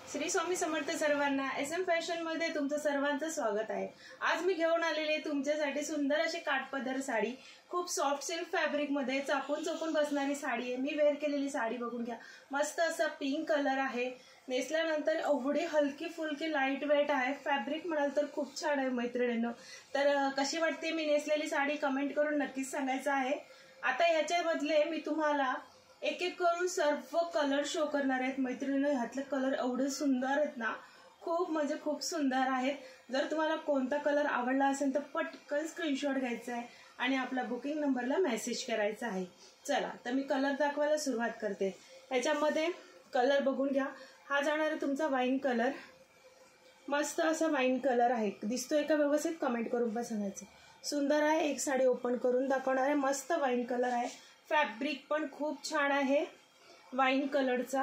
श्री स्वामी समर्थ सर्वांना SM fashion मध्ये तुमचं सर्वांचं स्वागत आहे। आज मी घेऊन आलेले तुमच्यासाठी सुंदर अशी काठपदर साडी, खूप सॉफ्ट सिल्क फॅब्रिक मध्ये चापून चोपून बसणारी साडी आहे। मी वेअर केलेली साडी बघून घ्या। मस्त असा पिंक कलर आहे। नेसल्यानंतर एवढी हलकी फुलकी लाईट वेट आहे। फॅब्रिक म्हणाल तर खूप छान आहे मैत्रिणींनो। तर कशी वाटते मी नेसलेली साडी कमेंट करून नक्कीच सांगायचं आहे। आता याच्याबदले मी तुम्हाला एक एक करून सर्व कलर शो करणार आहेत मैत्रिणींनो। ह्यातले कलर एवढे सुंदर आहेत ना, खूप म्हणजे खूप सुंदर आहेत। जर तुम्हाला कोणता कलर आवडला असेल तर पटकन स्क्रीनशॉट घ्यायचा आहे आणि आपला बुकिंग नंबरला मेसेज करायचा आहे। चला तर मी कलर दाखवायला सुरुवात करते। ह्याच्यामध्ये कलर बघून घ्या। हा जाणार आहे तुमचा वाईन कलर। मस्त असा वाईन कलर आहे। दिसतोय का व्यवस्थित कमेंट करून पण सांगायचं। सुंदर आहे। एक साडी ओपन करून दाखवणार आहे। मस्त वाईन कलर आहे। फॅब्रिक पण खूप छान आहे वाईन कलरचा।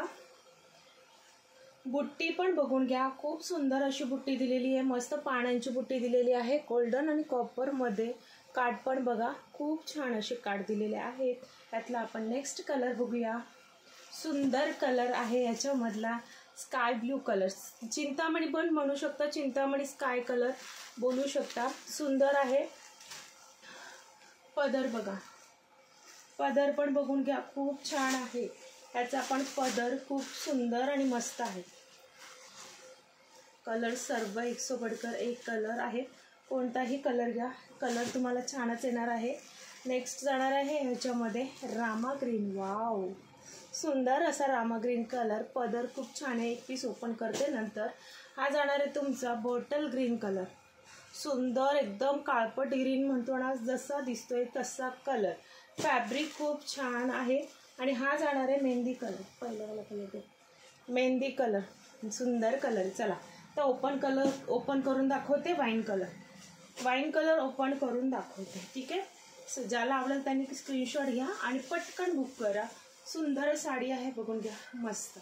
बुट्टी पण बघून घ्या। खूप सुंदर अशी बुट्टी दिलेली आहे। मस्त पानांची बुट्टी दिलेली आहे। गोल्डन आणि कॉपर मध्ये काठ पण बघा, खूप छान असे काठ दिलेले आहेत। त्यातला आपण नेक्स्ट कलर बघूया। सुंदर कलर आहे याच्यामधला स्काय ब्लू कलर। चिंतामणी पण म्हणू शकता, चिंतामणी स्काय कलर बोलू शकता। सुंदर आहे। पदर बघा, पदर पण बघून घ्या, खूप छान आहे। याचा पण पदर खूप सुंदर आणि मस्त आहे। कलर सर्व एक सो बढ़कर एक कलर आहे। कोणताही कलर घ्या, कलर तुम्हाला छानच येणार आहे। नेक्स्ट जाणार आहे ह्याच्यामध्ये रामा ग्रीन। वाव, सुंदर असा रामा ग्रीन कलर। पदर खूप छान आहे। एक पीस ओपन करते नंतर। हा जाणार आहे तुमचा बॉटल ग्रीन कलर। सुंदर एकदम काळपट ग्रीन म्हणतो ना, जसा दिसतोय तसा कलर। फॅब्रिक खूप छान आहे। आणि हा जाणार आहे मेहंदी कलर। पहिला वाला कलर दे, मेहंदी कलर। सुंदर कलर। चला तर ओपन करून दाखवते। Wine colour, wine colour open करून दाखवते, ठीक आहे। सो ज्याला आवडेल त्यांनी स्क्रीनशॉट घ्या आणि पटकन बुक करा। सुंदर साडी आहे, बघून घ्या। मस्त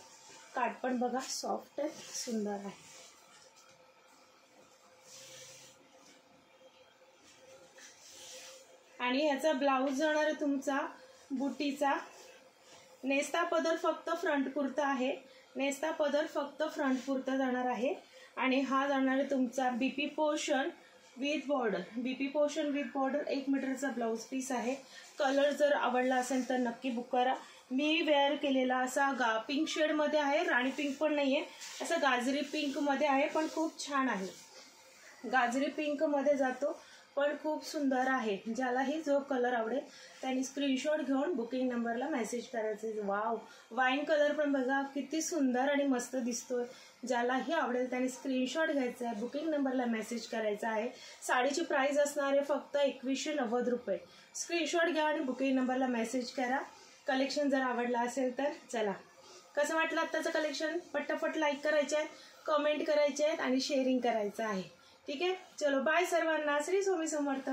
काठ पण बघा, सॉफ्ट आहे, सुंदर आहे। आणि ह्याचा ब्लाउज जाणार आहे तुमचा बुटीचा। नेस्ता पदर फक्त फ्रंट पुरता आहे। नेस्ता पदर फक्त फ्रंट पुरता जाणार आहे। आणि हा जाणार आहे तुमचा BP portion with border. BP portion with border 1 मीटरचा ब्लाउज पीस आहे। कलर जर आवडला असेल तर नक्की बुक करा। मी वेअर केलेला असा पिंक शेड मध्ये आहे। राणी पिंक पण नाहीये, असा गाजरी पिंक मध्ये आहे, पण खूप छान आहे। गाजरी पिंक मध्ये जातो पण खूप सुंदर आहे। ज्यालाही जो कलर आवडेल त्यांनी स्क्रीनशॉट घेऊन बुकिंग नंबरला मेसेज करायचे। वाव, वाईन कलर पण बघा किती सुंदर आणि मस्त दिसतोय। ज्यालाही आवडेल त्यांनी स्क्रीनशॉट घ्यायचा आहे, बुकिंग नंबरला मेसेज करायचा आहे। साडीची प्राइस असणार आहे फक्त 2190 रुपये। स्क्रीनशॉट घ्या आणि बुकिंग नंबरला मेसेज करा। कलेक्शन जर आवडला असेल तर चला, कसं वाटलं आत्ताचं कलेक्शन? पटापट लाईक करायचे आहे, कमेंट करायचे आहेत आणि शेअरिंग करायचं आहे, ठीक आहे। चलो बाय सर्वांना। श्री स्वामी समर्थ।